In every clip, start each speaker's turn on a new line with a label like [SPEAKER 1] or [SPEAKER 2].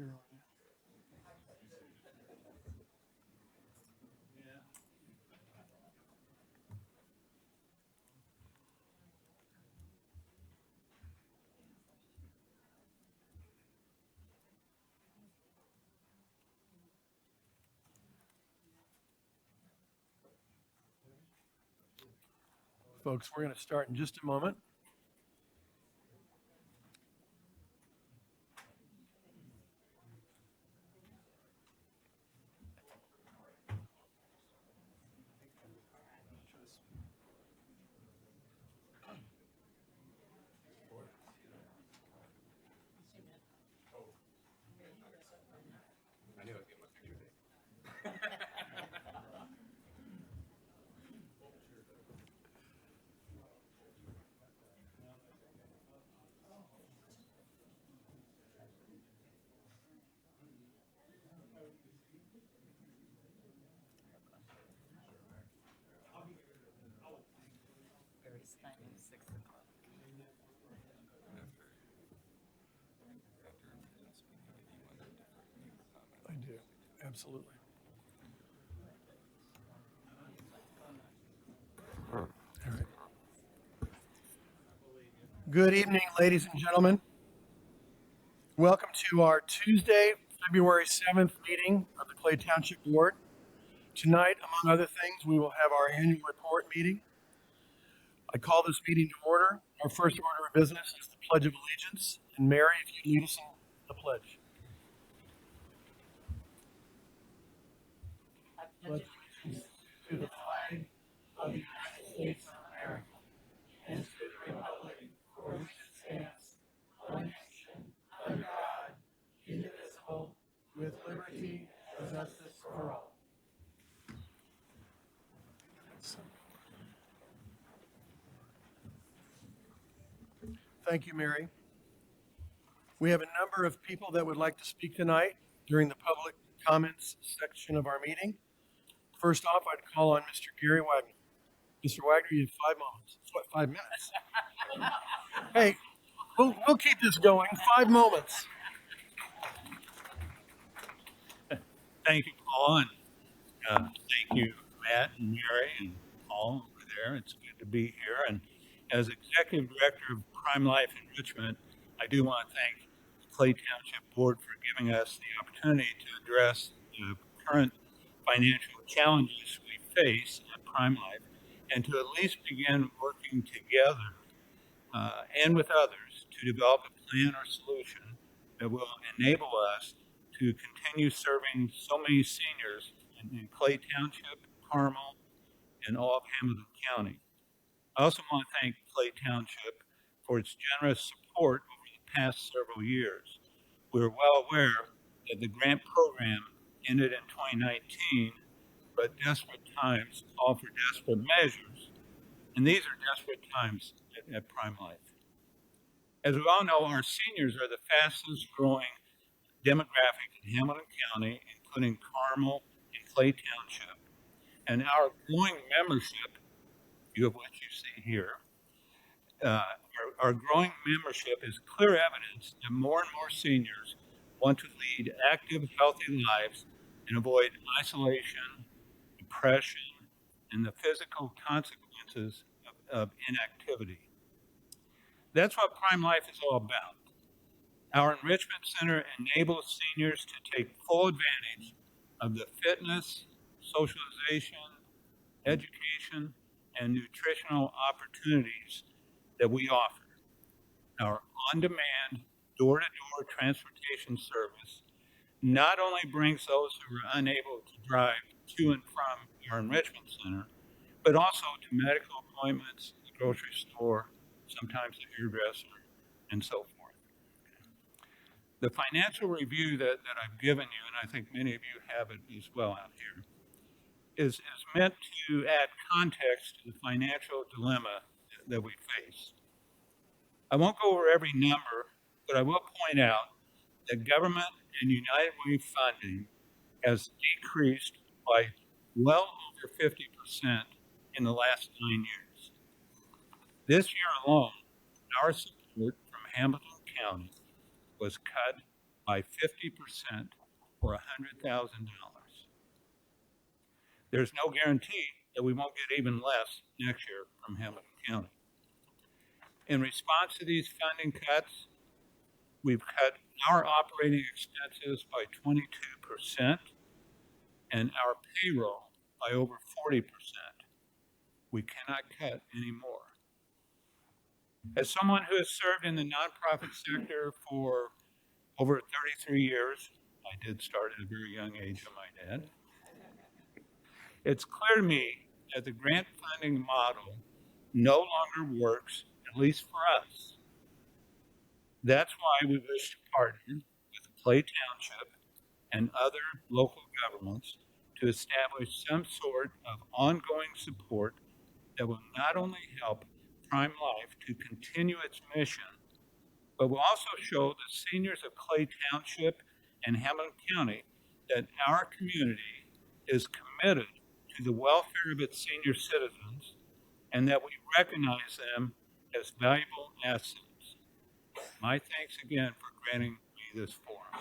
[SPEAKER 1] You're on. Folks, we're going to start in just a moment.
[SPEAKER 2] I knew I'd get my picture taken.
[SPEAKER 3] Very stunning, 6 o'clock.
[SPEAKER 1] I do. Absolutely. All right. Good evening, ladies and gentlemen. Welcome to our Tuesday, February 7th meeting of the Clay Township Board. Tonight, among other things, we will have our annual report meeting. I call this meeting to order. Our first order of business is the Pledge of Allegiance. And Mary, if you lead us in the pledge.
[SPEAKER 3] I pledge allegiance to the flag of the United States of America and to the republic for which it stands, one nation, under God, indivisible, with liberty and justice for all.
[SPEAKER 1] Thank you, Mary. We have a number of people that would like to speak tonight during the public comments section of our meeting. First off, I'd call on Mr. Gary Wagner. Mr. Wagner, you have 5 moments. What, 5 minutes? Hey, we'll keep this going. 5 moments.
[SPEAKER 4] Thank you, Paul, and thank you, Matt and Mary and Paul over there. It's good to be here. And as Executive Director of Prime Life Enrichment, I do want to thank the Clay Township Board for giving us the opportunity to address the current financial challenges we face at Prime Life and to at least begin working together and with others to develop a plan or solution that will enable us to continue serving so many seniors in Clay Township, Carmel, and all of Hamilton County. I also want to thank Clay Township for its generous support over the past several years. We're well aware that the grant program ended in 2019, but desperate times call for desperate measures, and these are desperate times at Prime Life. As we all know, our seniors are the fastest growing demographic in Hamilton County, including Carmel and Clay Township. And our growing membership, few of which you see here, our growing membership is clear evidence that more and more seniors want to lead active, healthy lives and avoid isolation, depression, and the physical consequences of inactivity. That's what Prime Life is all about. Our Enrichment Center enables seniors to take full advantage of the fitness, socialization, education, and nutritional opportunities that we offer. Our on-demand, door-to-door transportation service not only brings those who are unable to drive to and from our Enrichment Center, but also to medical appointments, the grocery store, sometimes the hairdresser, and so forth. The financial review that I've given you, and I think many of you have it as well out here, is meant to add context to the financial dilemma that we face. I won't go over every number, but I will point out that government and United Way funding has decreased by well over 50% in the last 9 years. This year alone, our support from Hamilton County was cut by 50% or $100,000. There's no guarantee that we won't get even less next year from Hamilton County. In response to these funding cuts, we've cut our operating expenses by 22% and our payroll by over 40%. We cannot cut any more. As someone who has served in the nonprofit sector for over 33 years, I did start at a very young age, I might add, it's clear to me that the grant funding model no longer works, at least for us. That's why we wish to partner with Clay Township and other local governments to establish some sort of ongoing support that will not only help Prime Life to continue its mission, but will also show the seniors of Clay Township and Hamilton County that our community is committed to the welfare of its senior citizens and that we recognize them as valuable assets. My thanks again for granting me this forum.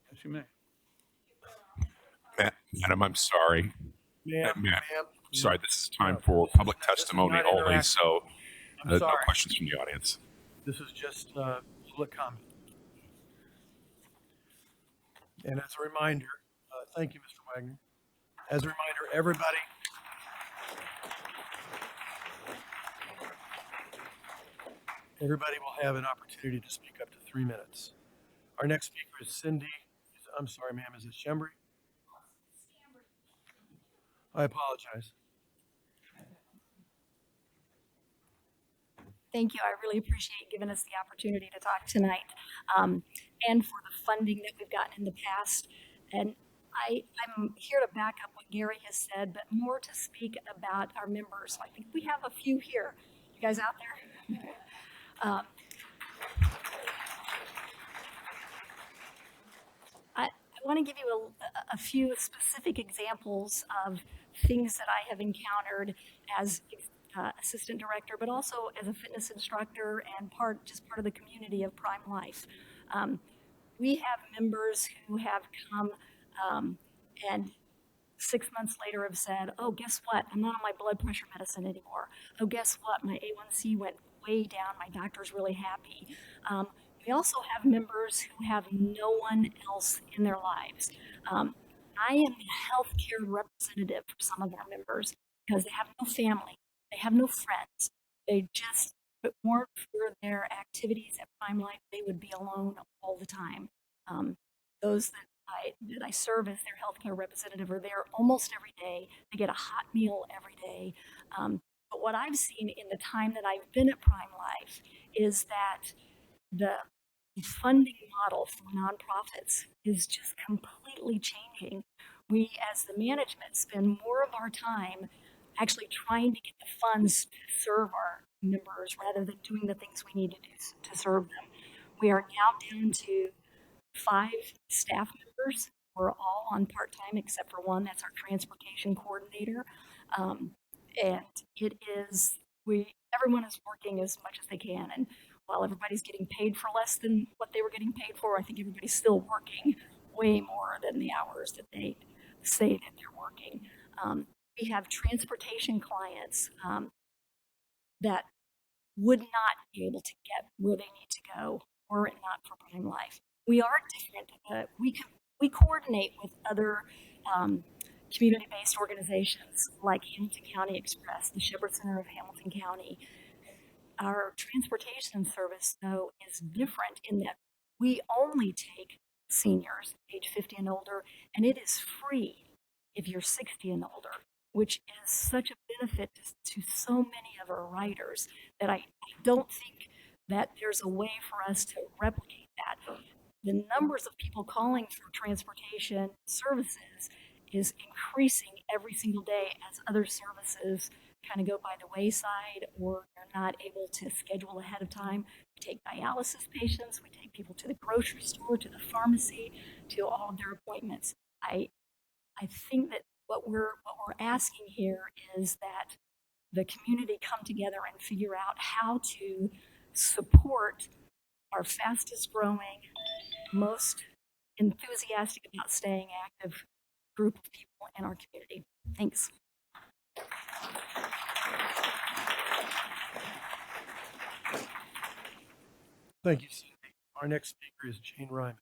[SPEAKER 4] Yes, you may.
[SPEAKER 2] Madam, I'm sorry.
[SPEAKER 1] Ma'am,
[SPEAKER 2] Matt,
[SPEAKER 1] ma'am.
[SPEAKER 2] sorry, this is time
[SPEAKER 1] No,
[SPEAKER 2] for
[SPEAKER 1] this is
[SPEAKER 2] public
[SPEAKER 1] not- this is
[SPEAKER 2] testimony
[SPEAKER 1] not
[SPEAKER 2] only,
[SPEAKER 1] interactive.
[SPEAKER 2] so
[SPEAKER 1] I'm
[SPEAKER 2] no
[SPEAKER 1] sorry.
[SPEAKER 2] questions from the audience.
[SPEAKER 1] This is just public comment. And as a reminder, thank you, Mr. Wagner. As a reminder, everybody will have an opportunity to speak up to 3 minutes. Our next speaker is Cindy. I'm sorry, ma'am. Is it Shembri? I apologize.
[SPEAKER 5] Thank you. I really appreciate giving us the opportunity to talk tonight, and for the funding that we've gotten in the past. And I'm here to back up what Gary has said, but more to speak about our members. I think we have a few here. You guys out there? I want to give you a few specific examples of things that I have encountered as assistant director, but also as a fitness instructor and just part of the community of Prime Life. We have members who have come and 6 months later have said, oh, guess what? I'm not on my blood pressure medicine anymore. Oh, guess what? My A1C went way down. My doctor's really happy. We also have members who have no one else in their lives. I am the healthcare representative for some of our members because they have no family. They have no friends. They just, if it weren't for their activities at Prime Life, they would be alone all the time. Those that I serve as their healthcare representative are there almost every day. They get a hot meal every day. But what I've seen in the time that I've been at Prime Life is that the funding model for nonprofits is just completely changing. We, as the management, spend more of our time actually trying to get the funds to serve our members rather than doing the things we need to do to serve them. We are now down to 5 staff members. We're all on part-time except for one. That's our transportation coordinator. And it is, everyone is working as much as they can. And while everybody's getting paid for less than what they were getting paid for, I think everybody's still working way more than the hours that they say that they're working. We have transportation clients that would not be able to get where they need to go were it not for Prime Life. We are different. We coordinate with other community-based organizations like Hamilton County Express, the Shepherd Center of Hamilton County. Our transportation service, though, is different in that we only take seniors age 50 and older, and it is free if you're 60 and older, which is such a benefit to so many of our riders that I don't think that there's a way for us to replicate that. The numbers of people calling for transportation services is increasing every single day as other services kind of go by the wayside or they're not able to schedule ahead of time. We take dialysis patients, we take people to the grocery store, to the pharmacy, to all of their appointments. I think that what we're asking here is that the community come together and figure out how to support our fastest growing, most enthusiastic about staying active group of people in our community. Thanks.
[SPEAKER 1] Thank you, Cindy. Our next speaker is Jane Ryman.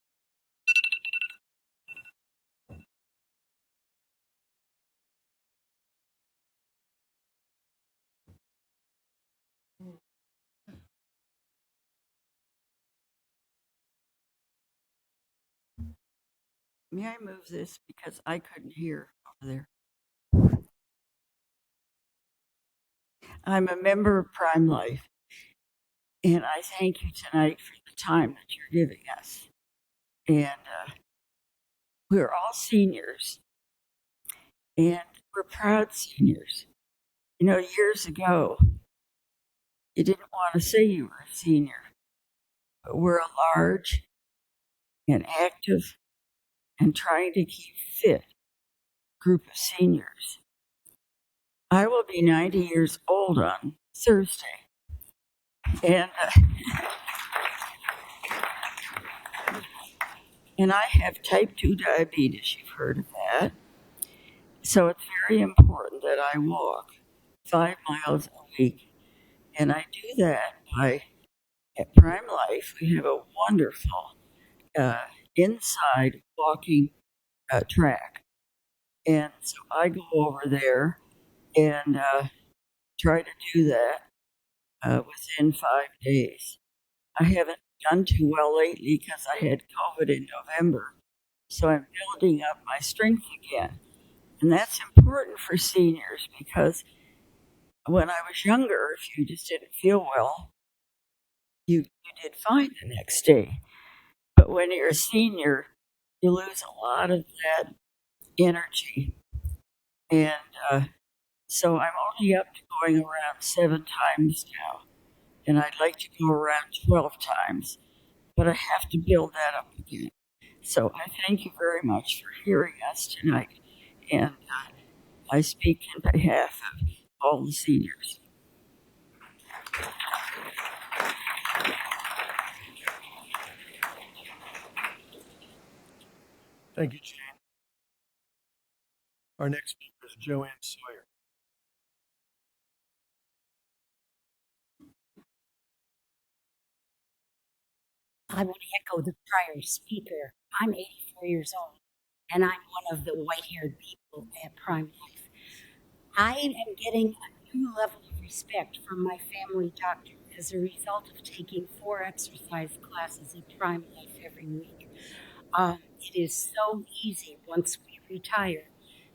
[SPEAKER 3] May I move this because I couldn't hear over there? I'm a member of Prime Life, and I thank you tonight for the time that you're giving us. And we're all seniors, and we're proud seniors. You know, years ago, you didn't want to say you were a senior, but we're a large and active and trying to keep fit group of seniors. I will be 90 years old on Thursday, and I have type 2 diabetes. You've heard of that. So it's very important that I walk 5 miles a week. And I do that by, at Prime Life, we have a wonderful inside walking track. And so I go over there and try to do that within 5 days. I haven't done too well lately because I had COVID in November. So I'm building up my strength again. And that's important for seniors because when I was younger, if you just didn't feel well, you did fine the next day. But when you're a senior, you lose a lot of that energy. And so I'm only up to going around 7 times now. And I'd like to go around 12 times. But I have to build that up again. So I thank you very much for hearing us tonight. And I speak on behalf of all the seniors.
[SPEAKER 1] Thank you, Jane. Our next speaker is Joanne Sawyer.
[SPEAKER 6] I want to echo the prior speaker. I'm 84 years old, and I'm one of the white-haired people at Prime Life. I am getting a new level of respect from my family doctor as a result of taking 4 exercise classes at Prime Life every week. It is so easy once we retire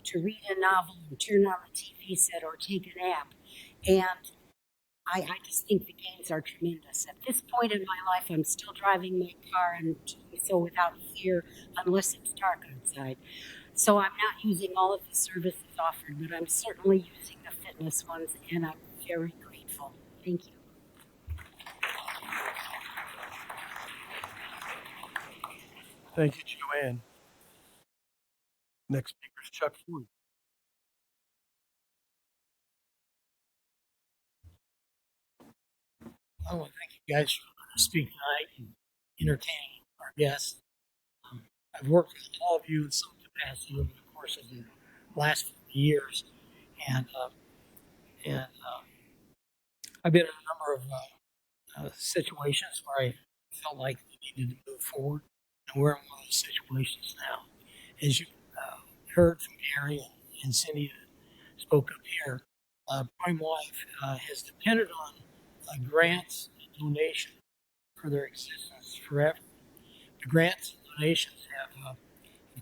[SPEAKER 6] to read a novel and turn on the TV set or take a nap, and I just think the gains are tremendous. At this point in my life, I'm still driving my car and doing so without fear unless it's dark outside. So I'm not using all of the services offered, but I'm certainly using the fitness ones, and I'm very grateful. Thank you.
[SPEAKER 1] Thank you, Joanne. Next speaker is Chuck Ford.
[SPEAKER 7] I want to thank you guys for speaking tonight and entertaining our guests. I've worked with all of you in some capacity over the course of the last few years, and I've been in a number of situations where I felt like we needed to move forward, and we're in one of those situations now. As you heard from Gary and Cindy that spoke up here, Prime Life has depended on grants and donation for their existence forever. The grants and donations have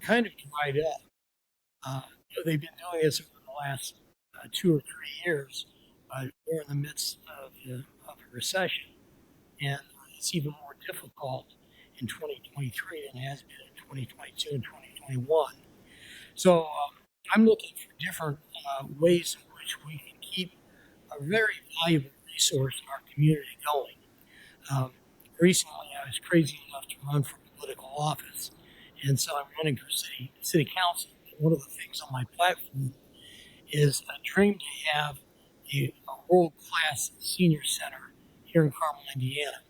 [SPEAKER 7] kind of dried up. They've been doing this over the last 2 or 3 years. We're in the midst of a recession, and it's even more difficult in 2023 than it has been in 2022 and 2021. So I'm looking for different ways in which we can keep a very valuable resource in our community going. Recently, I was crazy enough to run for political office, and so I'm running for city council. One of the things on my platform is a dream to have a world-class senior center here in Carmel, Indiana.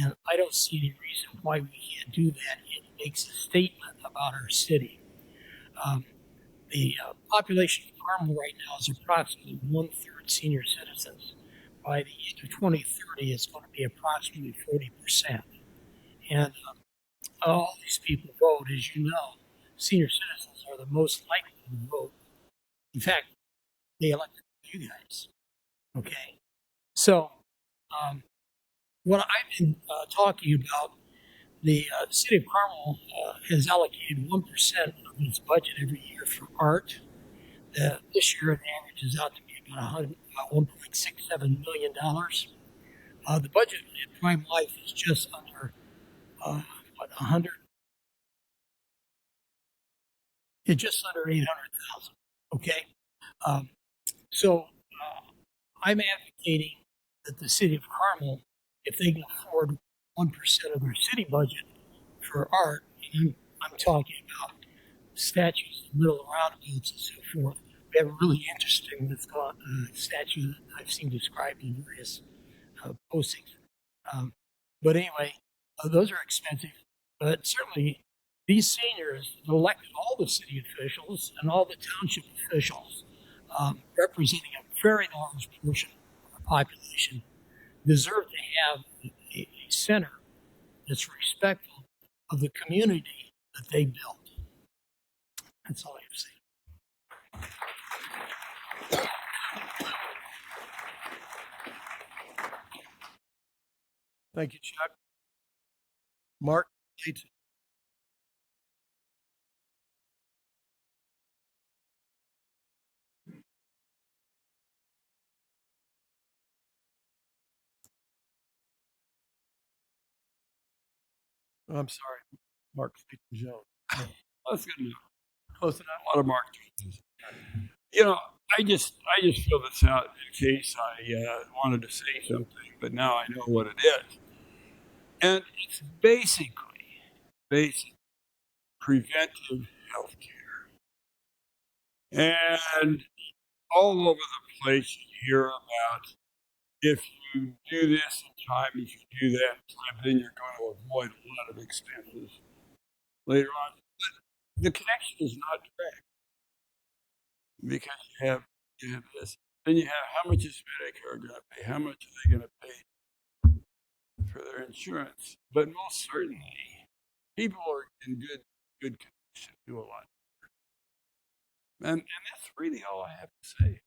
[SPEAKER 7] And I don't see any reason why we can't do that. It makes a statement about our city. The population of Carmel right now is approximately one-third senior citizens. By the end of 2030, it's going to be approximately 40%. And all these people vote, as you know. Senior citizens are the most likely to vote. In fact, they elected you guys. Okay? So, what I've been talking about, the city of Carmel has allocated 1% of its budget every year for art. This year, the average is out to be about $1.67 million. The budget in Prime Life is just under 100. It's just under 800,000. Okay, so I'm advocating that the city of Carmel, if they can afford 1% of their city budget for art, and I'm talking about statues, little roundabouts, and so forth. We have a really interesting statue that I've seen described in various postings. But anyway, those are expensive. But certainly, these seniors elected all the city officials and all the township officials, representing a very large portion of the population, deserve to have a center that's respectful of the community that they built. That's all I have to say.
[SPEAKER 1] Thank you, Chuck. Mark Clayton. Oh, I'm sorry, Mark Clayton Jones.
[SPEAKER 3] That's good enough.
[SPEAKER 1] Close enough.
[SPEAKER 3] A lot of Mark Joneses. You know, I just filled this out in case I wanted to say something, but now I know what it is. And it's basically preventive health care. And all over the place you hear about if you do this in time, if you do that in time, then you're going to avoid a lot of expenses later on. But the connection is not direct because you have this. Then you have how much is Medicare going to pay? How much are they going to pay for their insurance? But most certainly, people are in good condition, do a lot. And that's really all I have to say.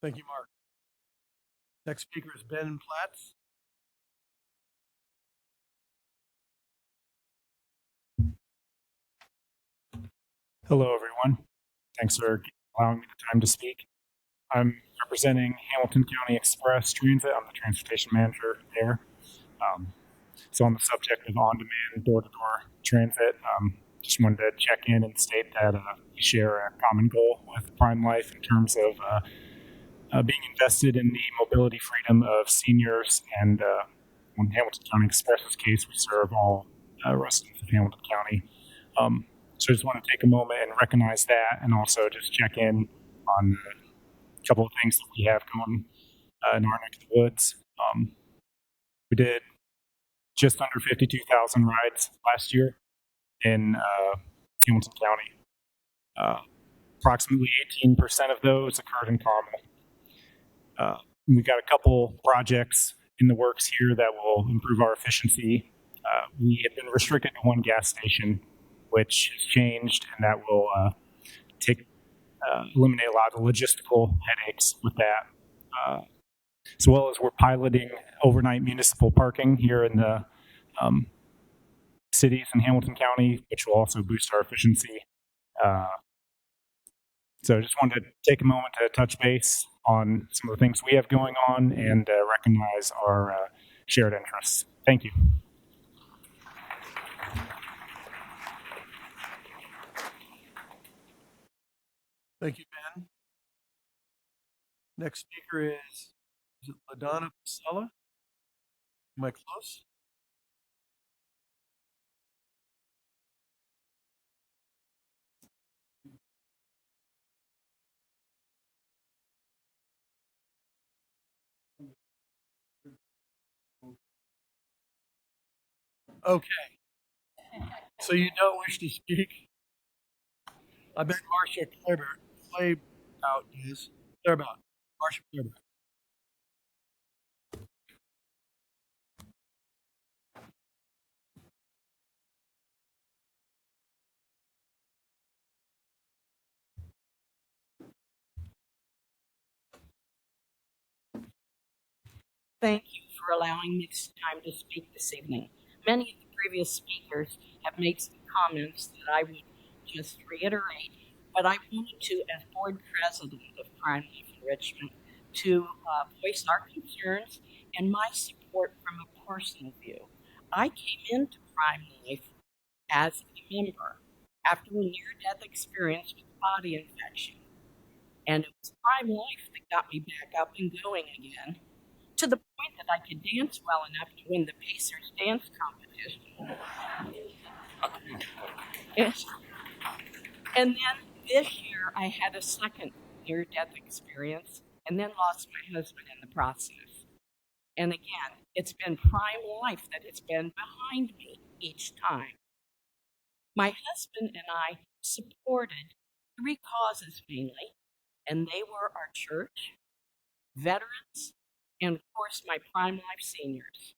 [SPEAKER 1] Thank you, Mark. Next speaker is Ben Platts.
[SPEAKER 8] Hello, everyone. Thanks for allowing me the time to speak. I'm representing Hamilton County Express Transit. I'm the transportation manager there. So on the subject of on-demand, door-to-door transit, just wanted to check in and state that we share a common goal with Prime Life in terms of being invested in the mobility freedom of seniors. And in Hamilton County Express's case, we serve all residents of Hamilton County. So I just want to take a moment and recognize that, and also just check in on a couple of things that we have going in our neck of the woods. We did just under 52,000 rides last year in Hamilton County. Approximately 18% of those occurred in Carmel. We've got a couple projects in the works here that will improve our efficiency. We had been restricted to one gas station, which has changed, and that will eliminate a lot of the logistical headaches with that. As well as we're piloting overnight municipal parking here in the cities in Hamilton County, which will also boost our efficiency. So I just wanted to take a moment to touch base on some of the things we have going on and recognize our shared interests. Thank you.
[SPEAKER 1] Thank you, Ben. Next speaker is it LaDonna Pasella? Am I close? Okay, so you don't wish to speak? I bet Marcia Claybout is. Clairbout. Marcia Claybout.
[SPEAKER 9] Thank you for allowing me this time to speak this evening. Many of the previous speakers have made some comments that I would just reiterate, but I wanted to, as board president of Crime Life Enrichment, to voice our concerns and my support from a personal view. I came into Crime Life as a member after a near-death experience with body infection, and it was Crime Life that got me back up and going again, to the point that I could dance well enough to win the Pacers dance competition. Yes. And then this year I had a second near-death experience and then lost my husband in the process. And again, it's been Prime Life that has been behind me each time. My husband and I supported three causes mainly, and they were our church, veterans, and of course my Prime Life seniors.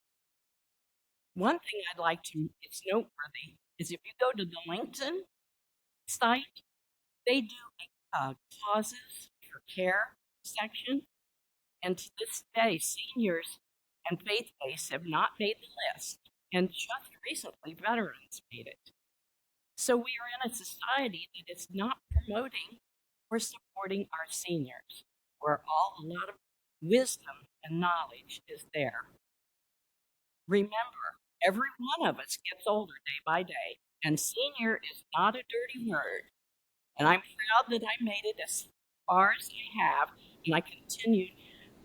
[SPEAKER 9] One thing I'd like to, it's noteworthy, is if you go to the LinkedIn site, they do a causes for care section, and to this day, seniors and faith-based have not made the list, and just recently, veterans made it. So we are in a society that is not promoting or supporting our seniors, where a lot of wisdom and knowledge is there. Remember, every one of us gets older day by day, and senior is not a dirty word. And I'm proud that I made it as far as I have, and I continued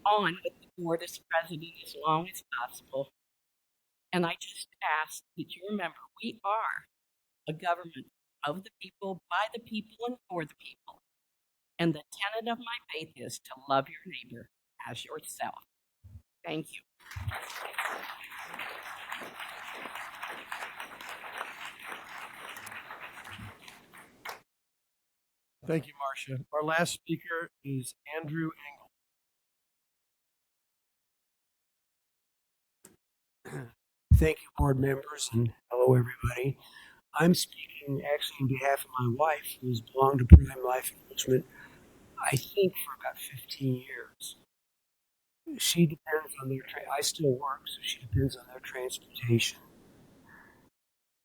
[SPEAKER 9] on with the board as president as long as possible. And I just ask that you remember we are a government of the people, by the people, and for the people. And the tenet of my faith is to love your neighbor as yourself. Thank you.
[SPEAKER 1] Thank you, Marcia. Our last speaker is Andrew Engel.
[SPEAKER 10] Thank you, board members, and hello, everybody. I'm speaking actually on behalf of my wife, who's belonged to Prime Life Enrichment, I think, for about 15 years. She depends on their, I still work, so she depends on their transportation.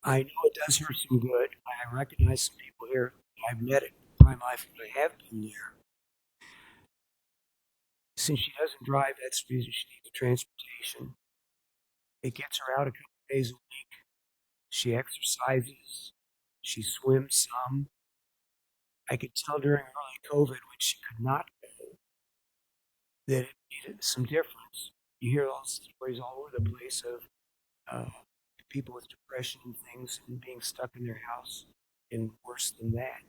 [SPEAKER 10] I know it does her some good. I recognize some people here I've met at Prime Life, and I have been there. Since she doesn't drive, that's the reason she needs transportation. It gets her out a couple days a week. She exercises. She swims some. I could tell during early COVID when she could not go that it needed some difference. You hear all stories all over the place of people with depression and things and being stuck in their house, and worse than that.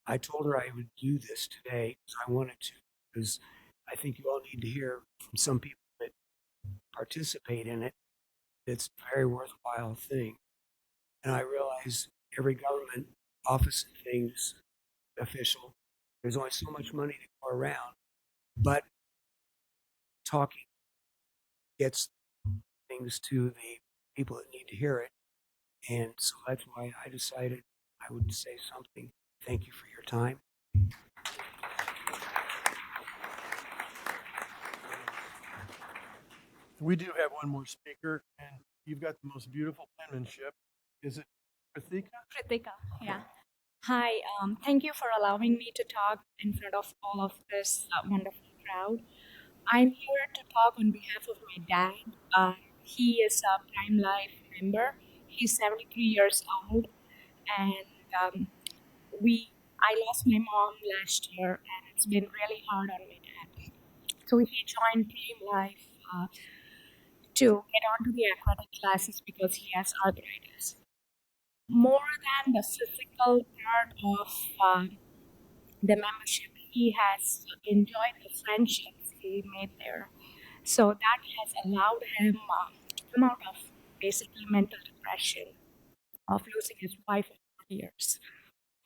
[SPEAKER 10] I told her I would do this today because I wanted to, because I think you all need to hear from some people that participate in it. It's a very worthwhile thing. And I realize every government office and things official, there's only so much money to go around, but talking gets things to the people that need to hear it. And so that's why I decided I would say something. Thank you for your time.
[SPEAKER 1] We do have one more speaker, and you've got the most beautiful penmanship. Is it Prathika?
[SPEAKER 11] Kritika, yeah. Hi, thank you for allowing me to talk in front of all of this wonderful crowd. I'm here to talk on behalf of my dad. He is a Prime Life member. He's 73 years old, and I lost my mom last year, and it's been really hard on my dad. So he joined Prime Life to get onto the aquatic classes because he has arthritis. More than the physical part of the membership, he has enjoyed the friendships he made there. So that has allowed him to come out of basically mental depression of losing his wife of 4 years.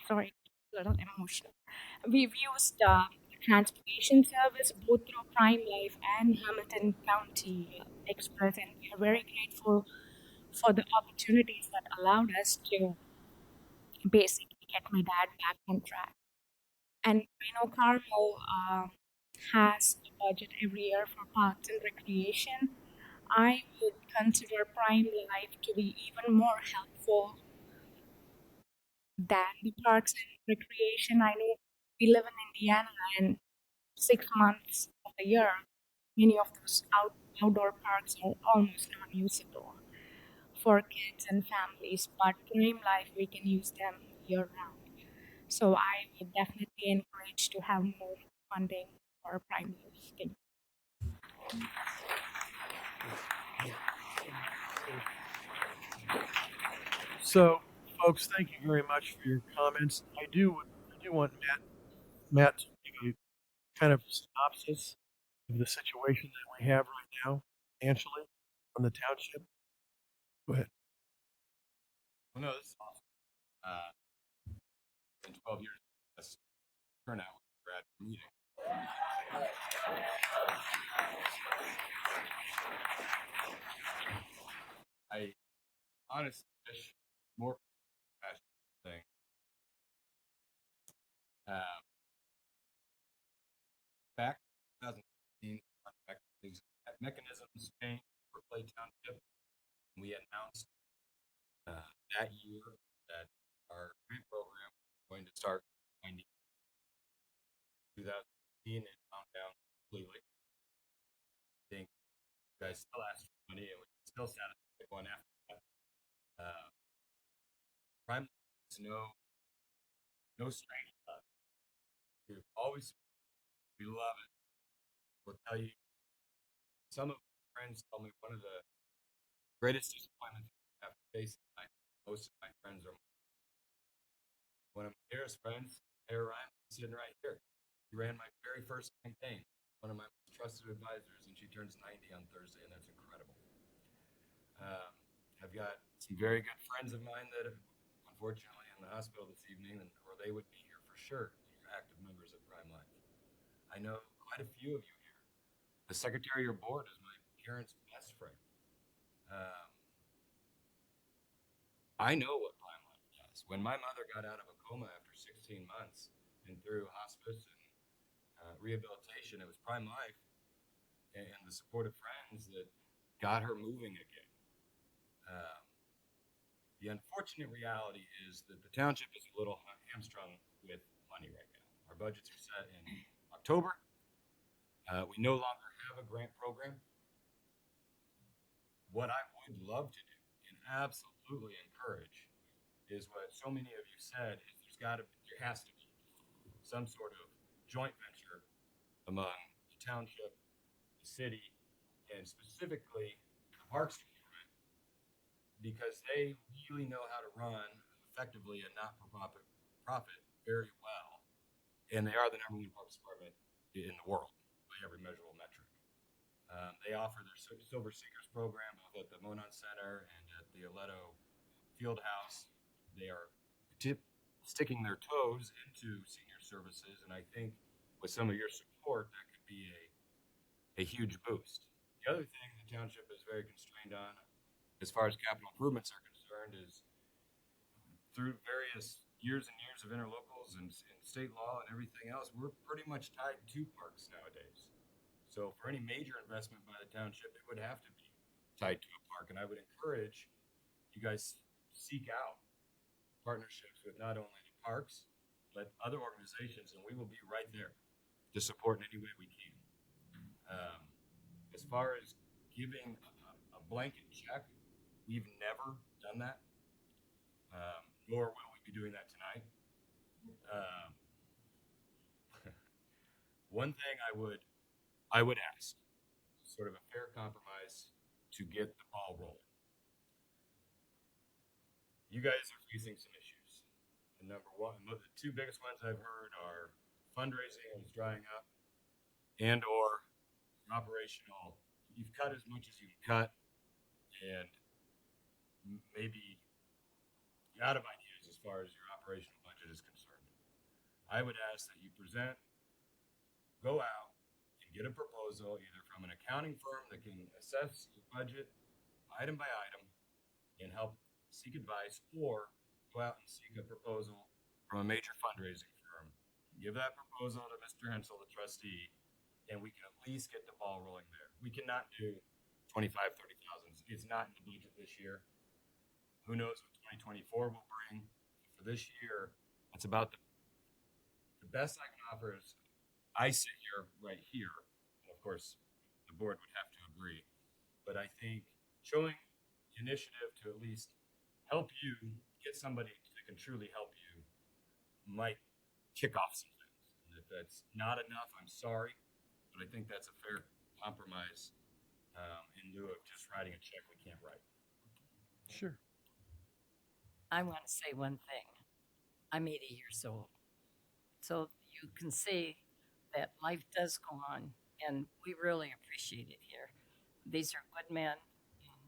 [SPEAKER 11] Sorry, a little emotional. We've used the transportation service both through Prime Life and Hamilton County Express, and we are very grateful for the opportunities that allowed us to basically get my dad back on track. And I know Carmel has a budget every year for parks and recreation. I would consider Prime Life to be even more helpful than the parks and recreation. I know we live in Indiana, and 6 months of the year, many of those outdoor parks are almost unusable for kids and families. But Prime Life, we can use them year round. So I would definitely encourage to have more funding for Prime Life. Thank you.
[SPEAKER 1] So, folks, thank you very much for your comments. I do want Matt to give a kind of synopsis of the situation that we have right now financially from the township. Go ahead.
[SPEAKER 2] Well, no, this is awesome. In 12 years, that's turnout we're at the meeting. I honestly wish more passion thing. Um, Back in 2015, mechanisms changed for Clay Township. We announced that year that our grant program was going to start in 2015 and found down completely. I think you guys still asked for money and we still satisfied one after that. Prime is no stranger to us. We've always we love it. We'll tell you some of my friends tell me one of the greatest disappointments I have to face in life. Most of my friends are one of my dearest friends, Mayor Ryan, sitting right here. He ran my very first campaign, one of my most trusted advisors, and she turns 90 on Thursday, and that's incredible. I've got some very good friends of mine that are unfortunately in the hospital this evening, or they would be here for sure. You're active members of Prime Life. I know quite a few of you here. The secretary of your board is my parents' best friend. Um, I know what Prime Life does. When my mother got out of a coma after 16 months and through hospice and rehabilitation, it was Prime Life and the supportive friends that got her moving again. Um, the unfortunate reality is that the township is a little hamstrung with money right now. Our budgets are set in October. We no longer have a grant program. What I would love to do and absolutely encourage is what so many of you said is there has to be some sort of joint venture among the township, the city, and specifically the Parks Department because they really know how to run effectively a not-for-profit very well, and they are the #1 Parks Department in the world by every measurable metric. They offer their Silver Seekers program both at the Monon Center and at the Aledo Field House. They are sticking their toes into senior services, and I think with some of your support, that could be a huge boost. The other thing the township is very constrained on, as far as capital improvements are concerned, is through various years and years of interlocals and state law and everything else, we're pretty much tied to parks nowadays. So for any major investment by the township, it would have to be tied to a park, and I would encourage you guys seek out partnerships with not only the parks, but other organizations, and we will be right there to support in any way we can. Um, as far as giving a blanket check, we've never done that, nor will we be doing that tonight. Um, one thing I would ask, sort of a fair compromise to get the ball rolling. You guys are facing some issues. And number one, the two biggest ones I've heard are fundraising is drying up, and or operational. You've cut as much as you can cut, and maybe out of ideas as far as your operational budget is concerned. I would ask that you go out and get a proposal either from an accounting firm that can assess your budget item by item and help seek advice, or go out and seek a proposal from a major fundraising firm. Give that proposal to Mr. Hensel, the trustee, and we can at least get the ball rolling there. We cannot do 25, 30,000. It's not in the budget this year. Who knows what 2024 will bring? For this year, that's about the best I can offer is I sit here right here. And of course, the board would have to agree. But I think showing initiative to at least help you get somebody that can truly help you might kick off some things. And if that's not enough, I'm sorry, but I think that's a fair compromise in lieu of just writing a check we can't write.
[SPEAKER 1] Sure.
[SPEAKER 12] I want to say one thing. I'm 80 years old. So you can see that life does go on, and we really appreciate it here. These are good men, and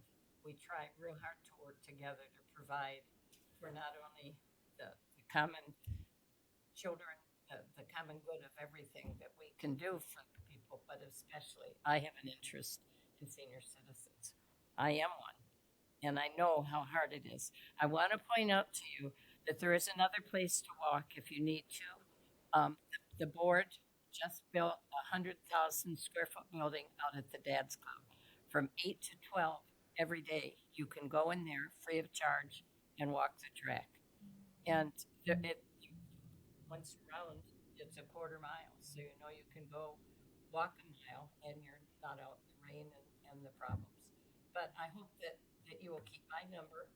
[SPEAKER 12] we try real hard to work together to provide for not only the common children, the common good of everything that we can do for the people, but especially I have an interest in senior citizens. I am one, and I know how hard it is. I want to point out to you that there is another place to walk if you need to. The board just built a 100,000 square foot building out at the Dad's Club. From 8 to 12 every day, you can go in there free of charge and walk the track. And once around, it's a quarter mile. So you know you can go walk a mile and you're not out in the rain and the problems. But I hope that you will keep my number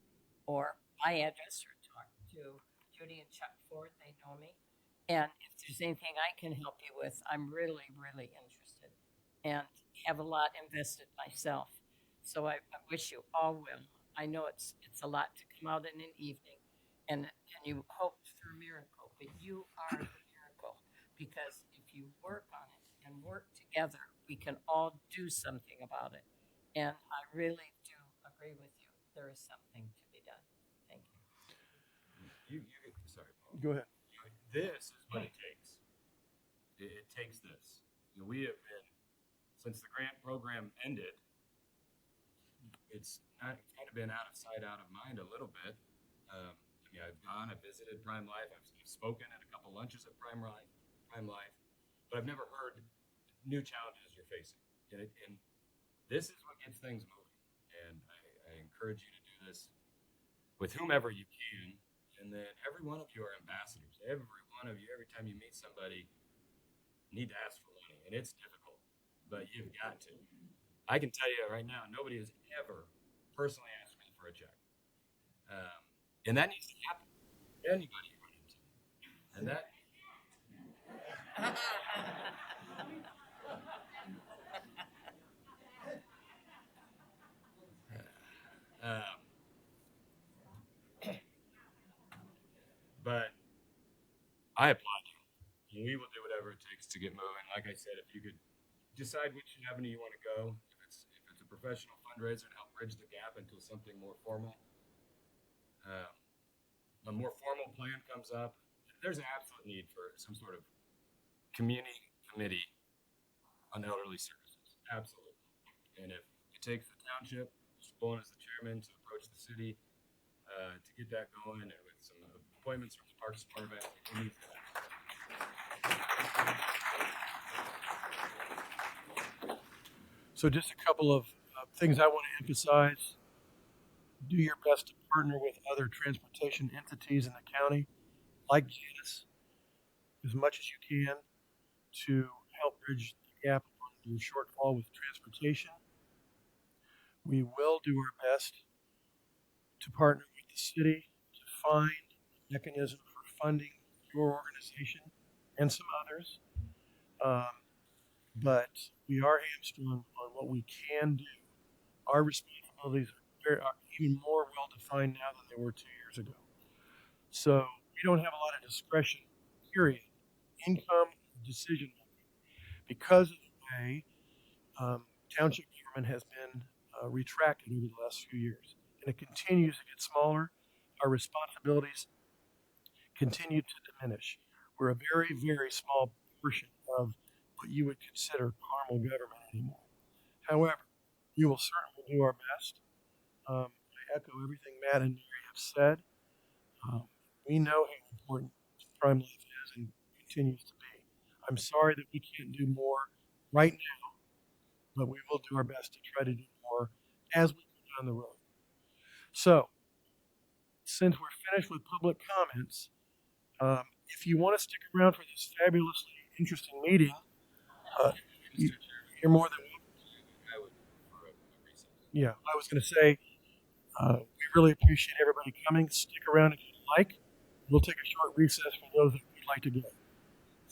[SPEAKER 12] or my address or talk to Judy and Chuck Ford. They know me. And if there's anything I can help you with, I'm really, really interested and have a lot invested myself. So I wish you all well. I know it's a lot to come out in an evening, and you hope for a miracle, but you are the miracle, because if you work on it and work together, we can all do something about it. And I really do agree with you. There is something to be done. Thank you.
[SPEAKER 2] Sorry, Paul.
[SPEAKER 1] Go ahead.
[SPEAKER 2] This is what it takes. It takes this. We have been, since the grant program ended, it's kind of been out of sight, out of mind a little bit. I've visited Prime Life. I've spoken at a couple lunches at Prime Life, but I've never heard new challenges you're facing. And this is what gets things moving. And I encourage you to do this with whomever you can. And then every one of you are ambassadors. Every one of you, every time you meet somebody, need to ask for money. And it's difficult, but you've got to. I can tell you right now, nobody has ever personally asked me for a check. And that needs to happen. Anybody you run into. And that. But I applaud you. We will do whatever it takes to get moving. Like I said, if you could decide which avenue you want to go, if it's a professional fundraiser to help bridge the gap until something more formal, a more formal plan comes up, there's an absolute need for some sort of community committee on elderly services. Absolutely. And if it takes the township, Spohn as the chairman, to approach the city to get that going, and with some appointments from the Parks Department, we need that.
[SPEAKER 1] So just a couple of things I want to emphasize. Do your best to partner with other transportation entities in the county, like Janus, as much as you can to help bridge the gap on your shortfall with transportation. We will do our best to partner with the city to find a mechanism for funding your organization and some others. But we are hamstrung on what we can do. Our responsibilities are even more well defined now than they were 2 years ago. So we don't have a lot of discretion, period, income decision making, because of the way township government has been retracted over the last few years. and it continues to get smaller. Our responsibilities continue to diminish. We're a very, very small portion of what you would consider normal government anymore. However, we will certainly do our best. I echo everything Matt and Mary have said. Um, we know how important Prime Life is and continues to be. I'm sorry that we can't do more right now, but we will do our best to try to do more as we go down the road. So, since we're finished with public comments, if you want to stick around for this fabulously interesting meeting, you, you're more than welcome.
[SPEAKER 2] I would prefer a recess.
[SPEAKER 1] Yeah, I was going to say, we really appreciate everybody coming. Stick around if you'd like. We'll take a short recess for those that would like to go.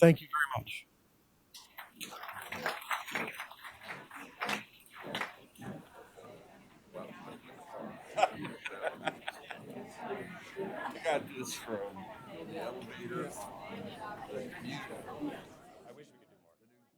[SPEAKER 1] Thank you very much.
[SPEAKER 2] I got this from the elevator, the music. I wish we could do more.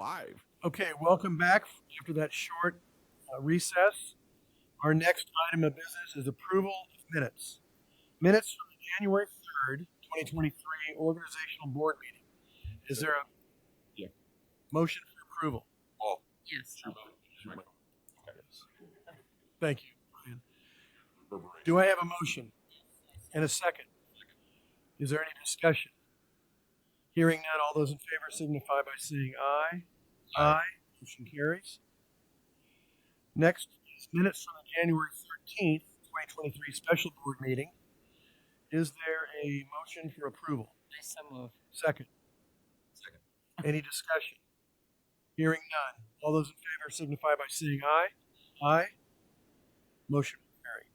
[SPEAKER 13] 5.
[SPEAKER 1] Okay, welcome back after that short recess. Our next item of business is approval of minutes. Minutes from the January 3rd, 2023 organizational board meeting. Is there a
[SPEAKER 13] Yeah.
[SPEAKER 1] motion for approval?
[SPEAKER 13] Oh,
[SPEAKER 9] Yes.
[SPEAKER 1] Thank you, Brian. Do I have a motion and a second? Is there any discussion? Hearing none, all those in favor signify by saying aye. Aye. Motion carries. Next is minutes from the January 13th, 2023 special board meeting. Is there a motion for approval?
[SPEAKER 12] I so move.
[SPEAKER 1] Second.
[SPEAKER 2] Second.
[SPEAKER 1] Any discussion? Hearing none. All those in favor signify by saying aye. Aye. Motion will carry.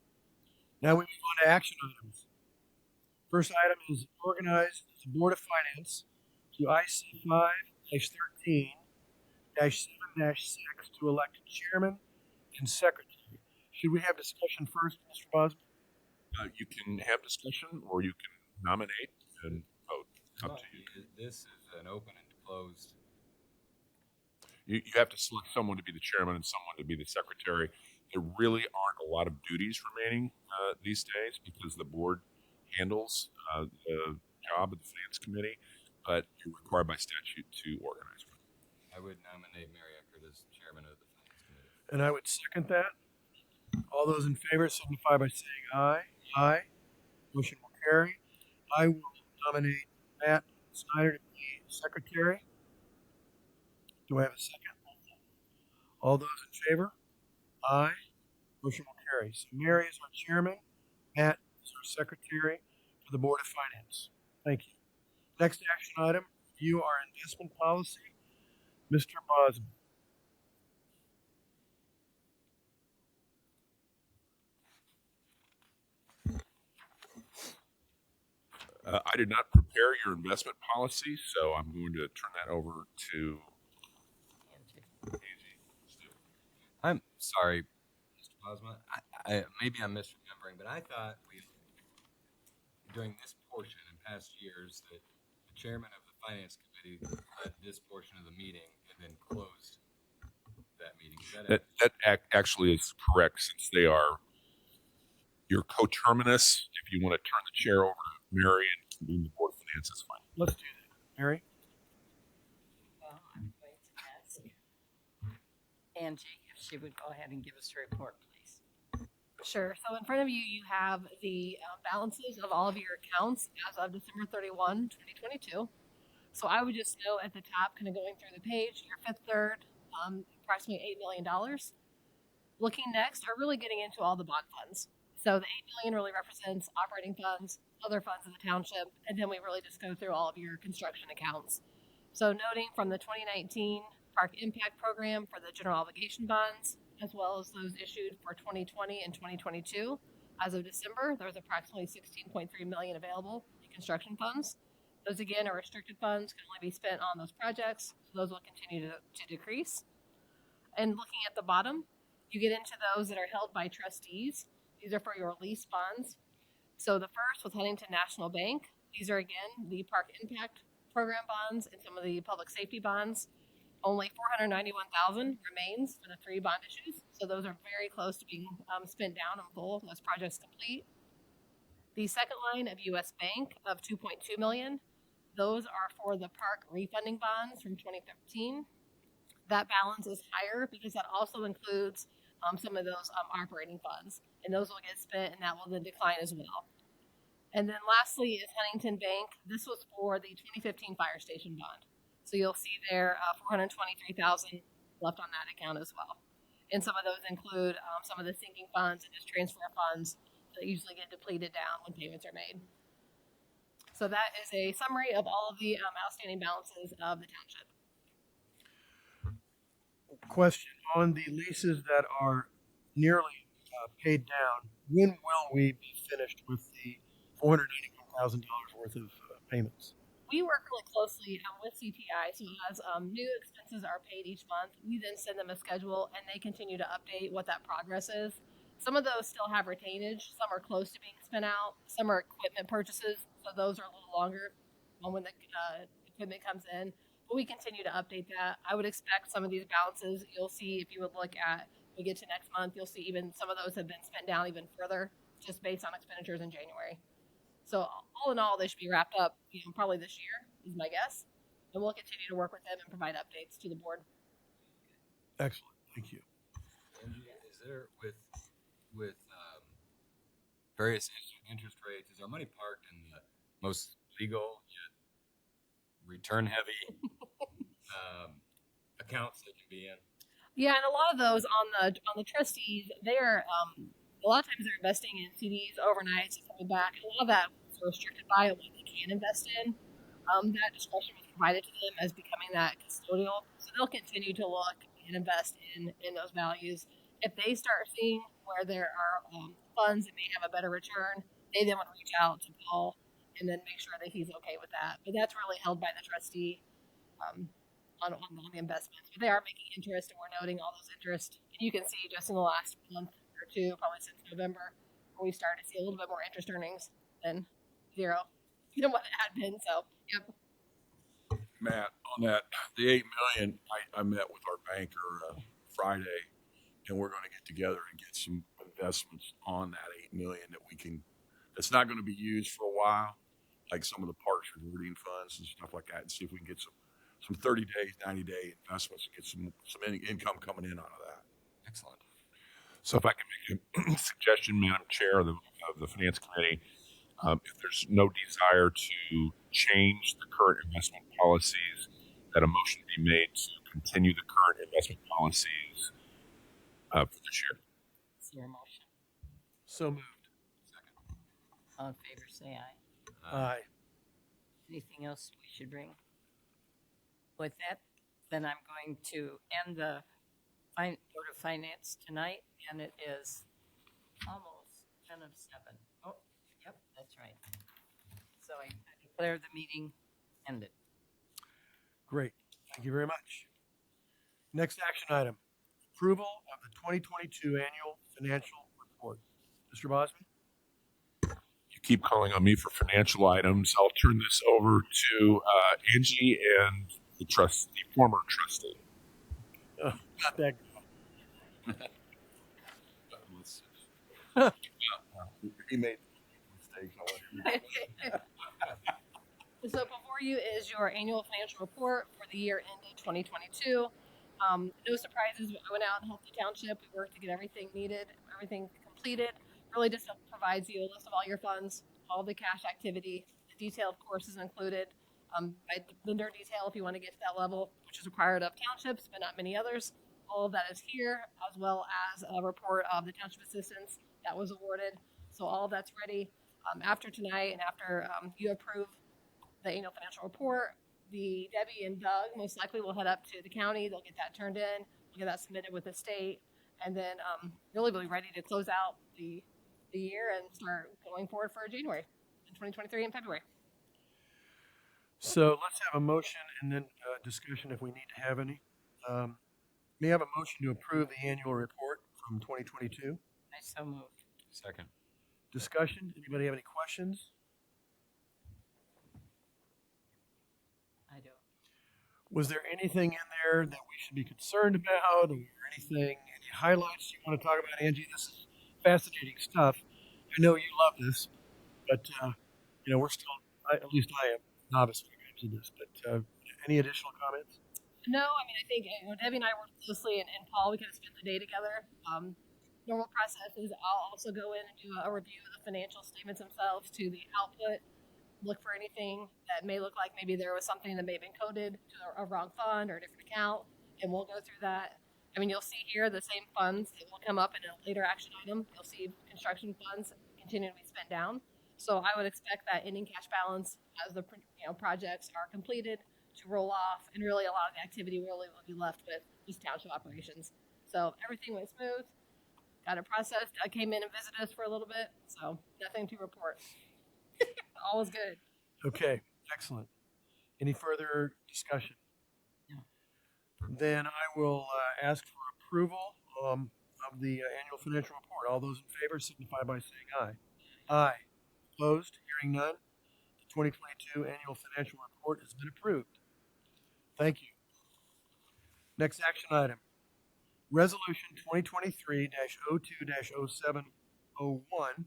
[SPEAKER 1] Now we move on to action items. First item is organized the Board of Finance to IC 5-13-7-6 to elect chairman and secretary. Should we have discussion first, Mr. Bosman?
[SPEAKER 13] You can have discussion or you can nominate and vote. Up to you.
[SPEAKER 2] This is an open and closed.
[SPEAKER 13] You have to select someone to be the chairman and someone to be the secretary. There really aren't a lot of duties remaining these days because the board handles the job of the finance committee, but you're required by statute to organize one.
[SPEAKER 2] I would nominate Mary Eckert as chairman of the finance committee.
[SPEAKER 1] And I would second that. All those in favor signify by saying aye. Aye. Motion will carry. I will nominate Matt Snyder to be secretary. Do I have a second? All those in favor? Aye. Motion will carry. So Mary is our chairman. Matt is our secretary for the Board of Finance. Thank you. Next action item, review our investment policy. Mr. Bosman.
[SPEAKER 13] I did not prepare your investment policy, so I'm going to turn that over to Angie.
[SPEAKER 2] I'm sorry, Mr. Bosma. I maybe I'm misremembering, but I thought during this portion in past years that the chairman of the finance committee led this portion of the meeting and then closed that meeting. Is
[SPEAKER 13] That actually is correct, since they are your coterminous. If you want to turn the chair over to Mary and convene the board of finance, that's fine.
[SPEAKER 1] Let's do that. Mary?
[SPEAKER 12] Well, I'm going to ask Angie if she would go ahead and give us a report, please.
[SPEAKER 14] Sure. So in front of you, you have the balances of all of your accounts as of December 31, 2022. So I would just note at the top, kind of going through the page, your Fifth Third, approximately $8 million. Looking next, are really getting into all the bond funds. So the $8 million really represents operating funds, other funds of the township, and then we really just go through all of your construction accounts. So noting from the 2019 Park Impact Program for the general obligation bonds, as well as those issued for 2020 and 2022. As of December, there's approximately $16.3 million available in construction funds. Those again are restricted funds, can only be spent on those projects, so those will continue to decrease. And looking at the bottom, you get into those that are held by trustees. These are for your lease bonds. So the first with Huntington National Bank. These are again the Park Impact Program bonds and some of the public safety bonds. Only $491,000 remains for the 3 bond issues, so those are very close to being spent down in full. Those projects complete. The second line of U.S. Bank of $2.2 million. Those are for the park refunding bonds from 2013. That balance is higher because that also includes some of those operating funds, and those will get spent, and that will then decline as well. And then lastly is Huntington Bank. This was for the 2015 fire station bond. So you'll see there $423,000 left on that account as well. And some of those include some of the sinking funds and just transfer funds that usually get depleted down when payments are made. So that is a summary of all of the outstanding balances of the township.
[SPEAKER 1] Question on the leases that are nearly paid down. When will we be finished with the $491,000 worth of payments?
[SPEAKER 14] We work really closely with CPI, so as new expenses are paid each month, we then send them a schedule, and they continue to update what that progress is. Some of those still have retainage. Some are close to being spent out. Some are equipment purchases, so those are a little longer when the equipment comes in. but we continue to update that. I would expect some of these balances, you'll see if you would look at, we get to next month, you'll see even some of those have been spent down even further just based on expenditures in January. So all in all, they should be wrapped up, probably this year is my guess. And we'll continue to work with them and provide updates to the board.
[SPEAKER 1] Excellent. Thank you.
[SPEAKER 2] Angie, is there with various interest rates, is our money parked in the most legal yet return heavy accounts they can be in?
[SPEAKER 14] Yeah, and a lot of those on the trustees, they're a lot of times they're investing in CDs, overnights, and coming back. And a lot of that is restricted by what they can invest in. That discretion was provided to them as becoming that custodial, so they'll continue to look and invest in those values. If they start seeing where there are funds that may have a better return, they then would reach out to Paul and then make sure that he's okay with that. But that's really held by the trustee. On the investments, but they are making interest, and we're noting all those interest. And you can see just in the last month or two, probably since November, where we started to see a little bit more interest earnings than zero, what it had been. So, yep.
[SPEAKER 13] Matt, on that, the $8 million, I met with our banker Friday, and we're going to get together and get some investments on that $8 million that's not going to be used for a while, like some of the parks rewarding funds and stuff like that, and see if we can get some 30-day, 90-day investments and get some income coming in out of that.
[SPEAKER 2] Excellent.
[SPEAKER 13] So if I can make a suggestion, Madam Chair of the Finance Committee, if there's no desire to change the current investment policies, that a motion be made to continue the current investment policies for this year.
[SPEAKER 12] Is there a motion?
[SPEAKER 1] So moved.
[SPEAKER 2] Second.
[SPEAKER 12] All in favor, say aye.
[SPEAKER 1] Aye.
[SPEAKER 12] Anything else we should bring? With that, then I'm going to end the Board of Finance tonight, and it is almost 10 of 7. Oh, yep, that's right. So I declare the meeting ended.
[SPEAKER 1] Great. Thank you very much. Next action item, approval of the 2022 annual financial report. Mr. Bosman?
[SPEAKER 13] You keep calling on me for financial items. I'll turn this over to Angie and the former trustee.
[SPEAKER 1] Not that
[SPEAKER 13] He made mistakes.
[SPEAKER 14] So before you is your annual financial report for the year ended 2022. No surprises. I went out and helped the township. We worked to get everything needed, everything completed. Really just provides you a list of all your funds, all the cash activity. The detail, of course, is included. By lender detail, if you want to get to that level, which is required of townships, but not many others. All of that is here, as well as a report of the township assistance that was awarded. So all of that's ready. After tonight and after you approve the annual financial report, Debbie and Doug most likely will head up to the county. They'll get that turned in. We'll get that submitted with the state. And then really be ready to close out the year and start going forward for January in 2023 in February.
[SPEAKER 1] So let's have a motion and then discussion if we need to have any. May I have a motion to approve the annual report from 2022?
[SPEAKER 12] I so moved.
[SPEAKER 2] Second.
[SPEAKER 1] Discussion? Anybody have any questions?
[SPEAKER 12] I do.
[SPEAKER 1] Was there anything in there that we should be concerned about, or any highlights you want to talk about, Angie? This is fascinating stuff. I know you love this, but we're still, at least I am, novice when it comes to this. But any additional comments?
[SPEAKER 14] No, I mean, I think Debbie and I worked closely, and Paul, we kind of spent the day together. Normal process is I'll also go in and do a review of the financial statements themselves to the output, look for anything that may look like maybe there was something that may have been coded to a wrong fund or a different account, and we'll go through that. I mean, you'll see here the same funds that will come up in a later action item. You'll see construction funds continue to be spent down. So I would expect that ending cash balance as the projects are completed to roll off, and really a lot of the activity really will be left with just township operations. So everything went smooth. Got it processed. I came in and visited us for a little bit, so nothing to report. All was good.
[SPEAKER 1] Okay, excellent. Any further discussion?
[SPEAKER 12] No.
[SPEAKER 1] Then I will ask for approval of the annual financial report. All those in favor signify by saying aye. Aye. Opposed? Hearing none. The 2022 annual financial report has been approved. Thank you. Next action item. Resolution 2023-02-0701,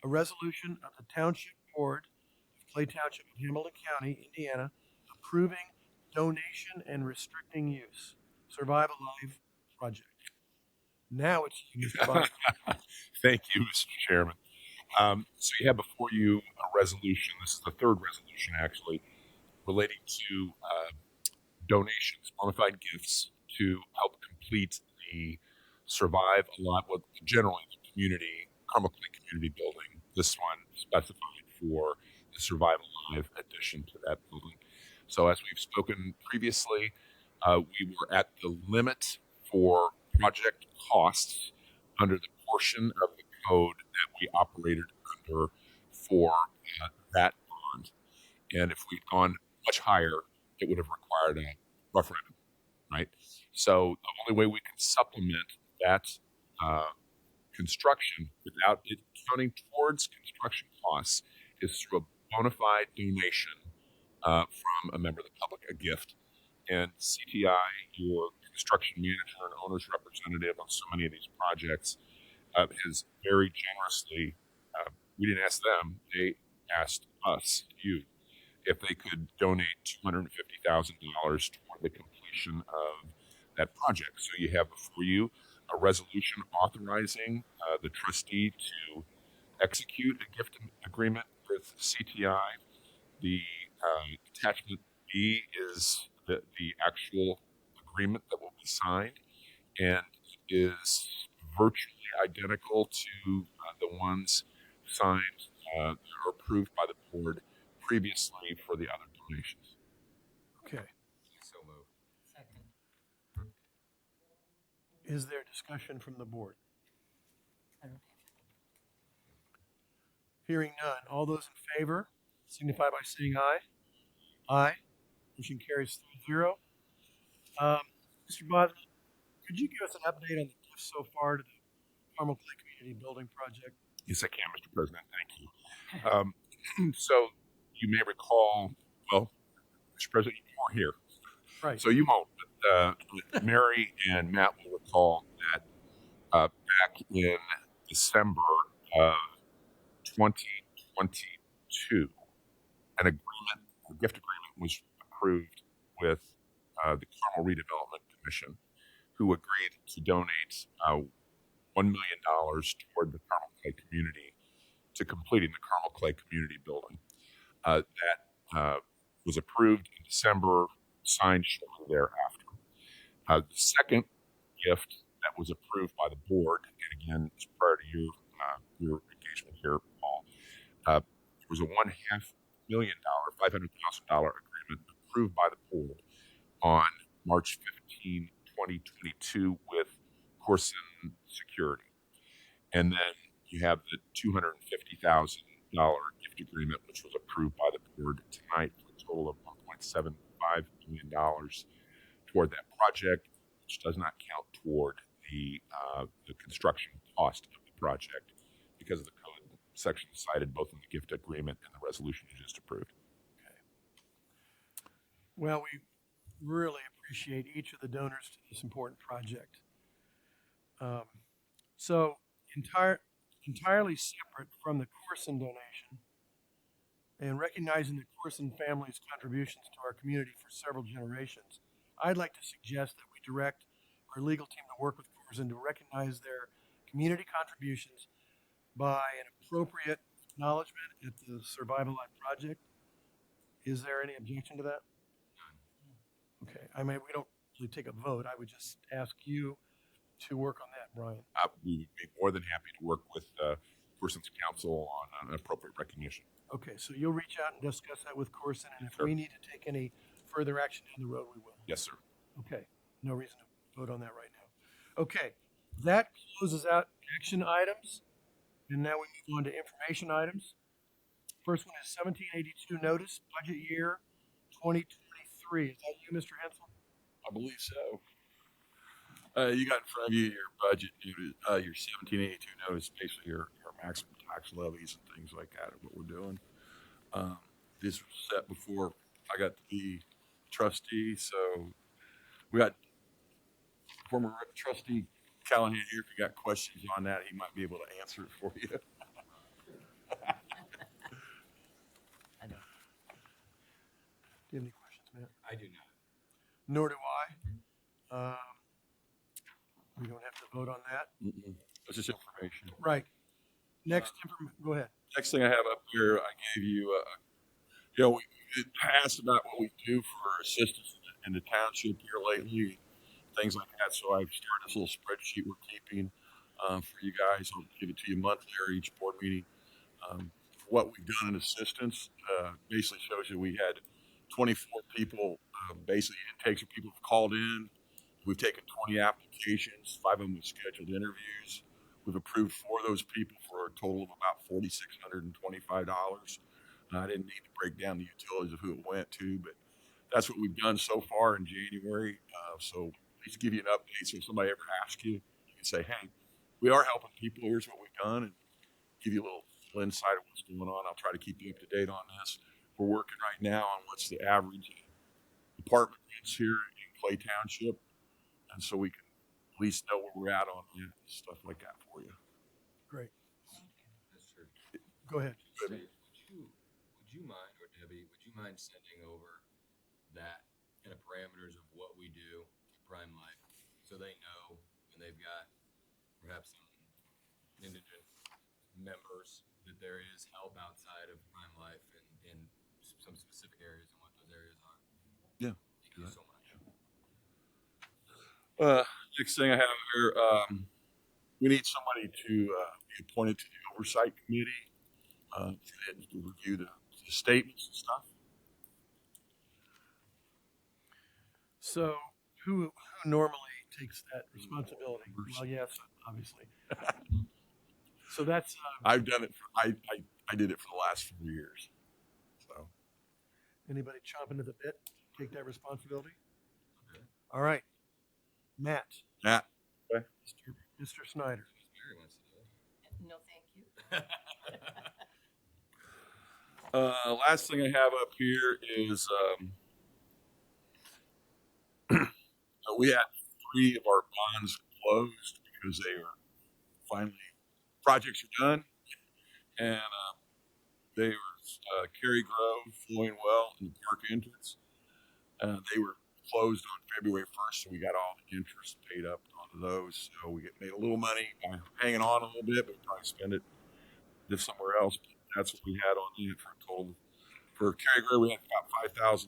[SPEAKER 1] a resolution of the Township Board of Clay Township of Hamilton County, Indiana, approving donation and restricting use. Survive Alive project. Now it's you, Mr. Boston.
[SPEAKER 13] Thank you, Mr. Chairman. So you have before you a resolution. This is the third resolution, actually, relating to donations, bona fide gifts to help complete the Survive a Lot, what generally the community, Carmel Clay Community Building. This one specified for the Survive Alive addition to that building. So as we've spoken previously, we were at the limit for project costs under the portion of the code that we operated under for that bond. And if we'd gone much higher, it would have required a referendum, right? So the only way we can supplement that construction without it counting towards construction costs is through a bona fide donation from a member of the public, a gift. And CTI, your construction manager and owner's representative on so many of these projects, has very generously, we didn't ask them, they asked us, you, if they could donate $250,000 toward the completion of that project. So you have before you a resolution authorizing the trustee to execute a gift agreement with CTI. The attachment B is the actual agreement that will be signed and is virtually identical to the ones signed or approved by the board previously for the other donations.
[SPEAKER 1] Okay.
[SPEAKER 2] So moved.
[SPEAKER 12] Second.
[SPEAKER 1] Is there discussion from the board?
[SPEAKER 12] I don't have
[SPEAKER 1] Hearing none. All those in favor signify by saying aye. Aye. Motion carries 3-0. Mr. Bosman, could you give us an update on the gifts so far to the Carmel Clay Community Building Project?
[SPEAKER 13] Yes, I can, Mr. President. Thank you. So you may recall, well, Mr. President, you weren't here.
[SPEAKER 1] Right.
[SPEAKER 13] So you won't. But Mary and Matt will recall that back in December of 2022, an agreement, a gift agreement, was approved with the Carmel Redevelopment Commission, who agreed to donate $1 million toward the Carmel Clay community to completing the Carmel Clay community building. That was approved in December, signed shortly thereafter. The second gift that was approved by the board, and again, it's prior to your engagement here, Paul, there was a $500,000 agreement approved by the board on March 15, 2022 with Corson Security. And then you have the $250,000 gift agreement, which was approved by the board tonight for a total of $1.75 million toward that project, which does not count toward the construction cost of the project because of the code section cited both in the gift agreement and the resolution you just approved.
[SPEAKER 1] Well, we really appreciate each of the donors to this important project. So entirely separate from the Corson donation and recognizing the Corson family's contributions to our community for several generations, I'd like to suggest that we direct our legal team to work with Corson to recognize their community contributions by an appropriate acknowledgement at the Survival Life project. Is there any objection to that? Okay. I mean, we don't really take a vote. I would just ask you to work on that, Brian.
[SPEAKER 13] We would be more than happy to work with Corson's counsel on an appropriate recognition.
[SPEAKER 1] Okay, so you'll reach out and discuss that with Corson, and if we need to take any further action down the road, we will.
[SPEAKER 13] Yes, sir.
[SPEAKER 1] Okay, no reason to vote on that right now. Okay, that closes out action items, and now we move on to information items. First one is 1782 notice, budget year 2023. Is that you, Mr. Hensel?
[SPEAKER 15] I believe so. You got in front of you your budget, your 1782 notice, basically your maximum tax levies and things like that, what we're doing. This was set before I got to be trustee. So we got former trustee Callahan here. If you got questions on that, he might be able to answer it for you.
[SPEAKER 12] I don't.
[SPEAKER 1] Do you have any questions, Matt?
[SPEAKER 2] I do not.
[SPEAKER 1] Nor do I. We don't have to vote on that.
[SPEAKER 15] It's just information.
[SPEAKER 1] Right. Next, go ahead.
[SPEAKER 15] Next thing I have up here, I gave you, we asked about what we do for assistance in the township here lately, things like that. So I've started this little spreadsheet we're keeping for you guys. I'll give it to you monthly or each board meeting. What we've done in assistance basically shows you we had 24 people, basically intakes of people have called in. We've taken 20 applications, 5 of them with scheduled interviews. We've approved 4 of those people for a total of about $4,625. I didn't need to break down the utilities of who it went to, but that's what we've done so far in January. So please give you an update. So if somebody ever asks you, you can say, hey, we are helping people. Here's what we've done, and give you a little insight of what's going on. I'll try to keep you up to date on this. We're working right now on what's the average apartment rents here in Clay Township, and so we can at least know where we're at on stuff like that for you.
[SPEAKER 1] Great.
[SPEAKER 2] Mr.
[SPEAKER 1] Go ahead.
[SPEAKER 2] Would you mind, or Debbie, would you mind sending over that kind of parameters of what we do to Prime Life so they know when they've got perhaps some indigent members that there is help outside of Prime Life in some specific areas and what those areas are?
[SPEAKER 15] Yeah.
[SPEAKER 2] Thank you so much.
[SPEAKER 15] Next thing I have here, we need somebody to be appointed to the oversight committee to review the statements and stuff.
[SPEAKER 1] So who normally takes that responsibility? Well, yes, obviously. So that's.
[SPEAKER 15] I've done it. I did it for the last 4 years. So.
[SPEAKER 1] Anybody chomping at the bit to take that responsibility? Okay. All right. Matt.
[SPEAKER 15] Matt. Okay.
[SPEAKER 1] Mr. Snyder.
[SPEAKER 2] Mary wants to do it.
[SPEAKER 12] No, thank you.
[SPEAKER 15] Last thing I have up here is we had 3 of our bonds closed because they were finally projects are done, and they were Cary Grove, Flowing Well, and the park entrance. They were closed on February 1st, so we got all the interest paid up onto those. So we made a little money by hanging on a little bit, but we probably spend it just somewhere else. But that's what we had on it for a total. For Cary Grove, we had about $5,000.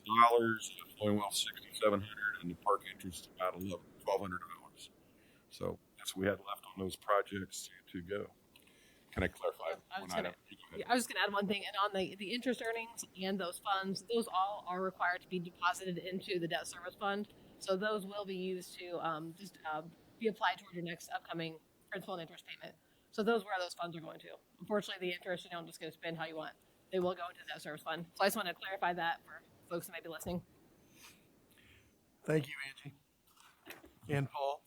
[SPEAKER 15] Flowing Well, $6,700, and the park entrance about $1,200. So that's what we had left on those projects to go. Can I clarify one item?
[SPEAKER 14] I was going to add one thing, and on the interest earnings and those funds, those all are required to be deposited into the debt service fund. So those will be used to be applied toward your next upcoming principal and interest payment. So those where those funds are going to. Unfortunately, the interest you don't just get to spend how you want. They will go into the debt service fund. So I just want to clarify that for folks that may be listening.
[SPEAKER 1] Thank you, Angie. And Paul.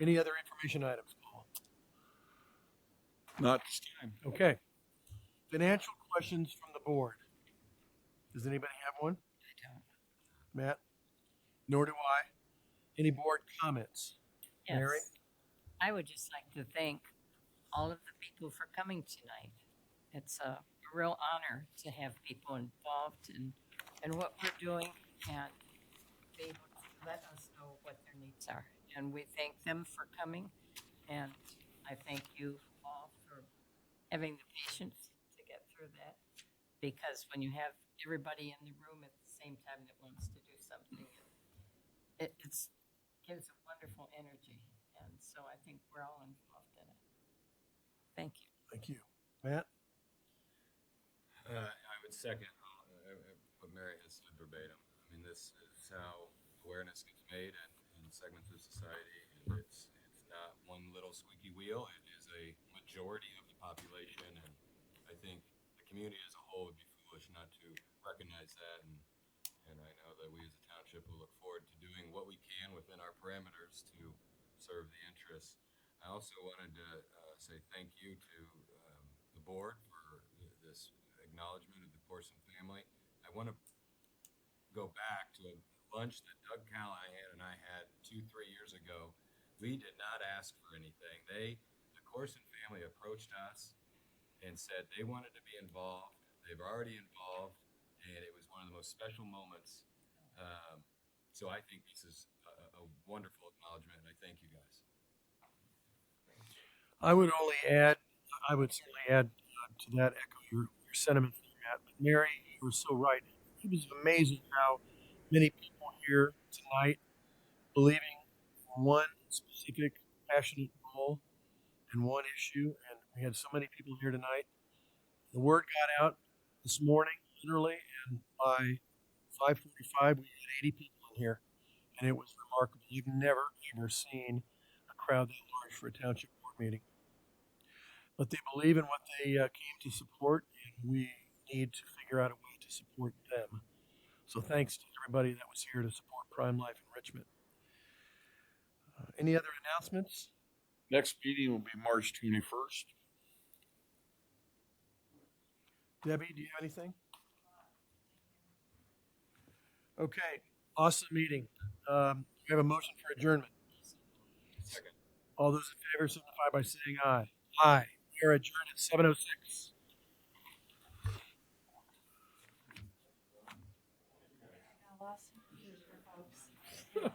[SPEAKER 1] Any other information items, Paul?
[SPEAKER 15] Not this time.
[SPEAKER 1] Okay. Financial questions from the board. Does anybody have one?
[SPEAKER 12] I don't.
[SPEAKER 1] Matt? Nor do I. Any board comments?
[SPEAKER 12] Yes.
[SPEAKER 1] Mary?
[SPEAKER 12] I would just like to thank all of the people for coming tonight. It's a real honor to have people involved in what we're doing and be able to let us know what their needs are. And we thank them for coming, and I thank you all for having the patience to get through that, because when you have everybody in the room at the same time that wants to do something, it gives a wonderful energy, and so I think we're all involved in it. Thank you.
[SPEAKER 1] Thank you. Matt?
[SPEAKER 2] I would second what Mary has said verbatim. I mean, this is how awareness gets made in segments of society. And it's not one little squeaky wheel. It is a majority of the population, and I think the community as a whole would be foolish not to recognize that. And I know that we as a township will look forward to doing what we can within our parameters to serve the interests. I also wanted to say thank you to the board for this acknowledgement of the Corson family. I want to go back to a lunch that Doug Callahan and I had 2, 3 years ago. We did not ask for anything. The Corson family approached us and said they wanted to be involved. They've already involved, and it was one of the most special moments. So I think this is a wonderful acknowledgement, and I thank you guys.
[SPEAKER 1] I would only add, I would certainly add to that, echo your sentiments, Matt. But Mary, you were so right. It was amazing how many people here tonight believing in one specific passionate goal and one issue, and we had so many people here tonight. The word got out this morning, literally, and by 5:45 we had 80 people in here, and it was remarkable. You've never ever seen a crowd that large for a township board meeting. But they believe in what they came to support, and we need to figure out a way to support them. So thanks to everybody that was here to support Prime Life in Richmond. Any other announcements?
[SPEAKER 15] Next meeting will be March 21st.
[SPEAKER 1] Debbie, do you have anything? Okay, awesome meeting. We have a motion for adjournment.
[SPEAKER 2] Second.
[SPEAKER 1] All those in favor signify by saying aye. Aye. We are adjourned at 7:06.
[SPEAKER 11] Awesome. Folks.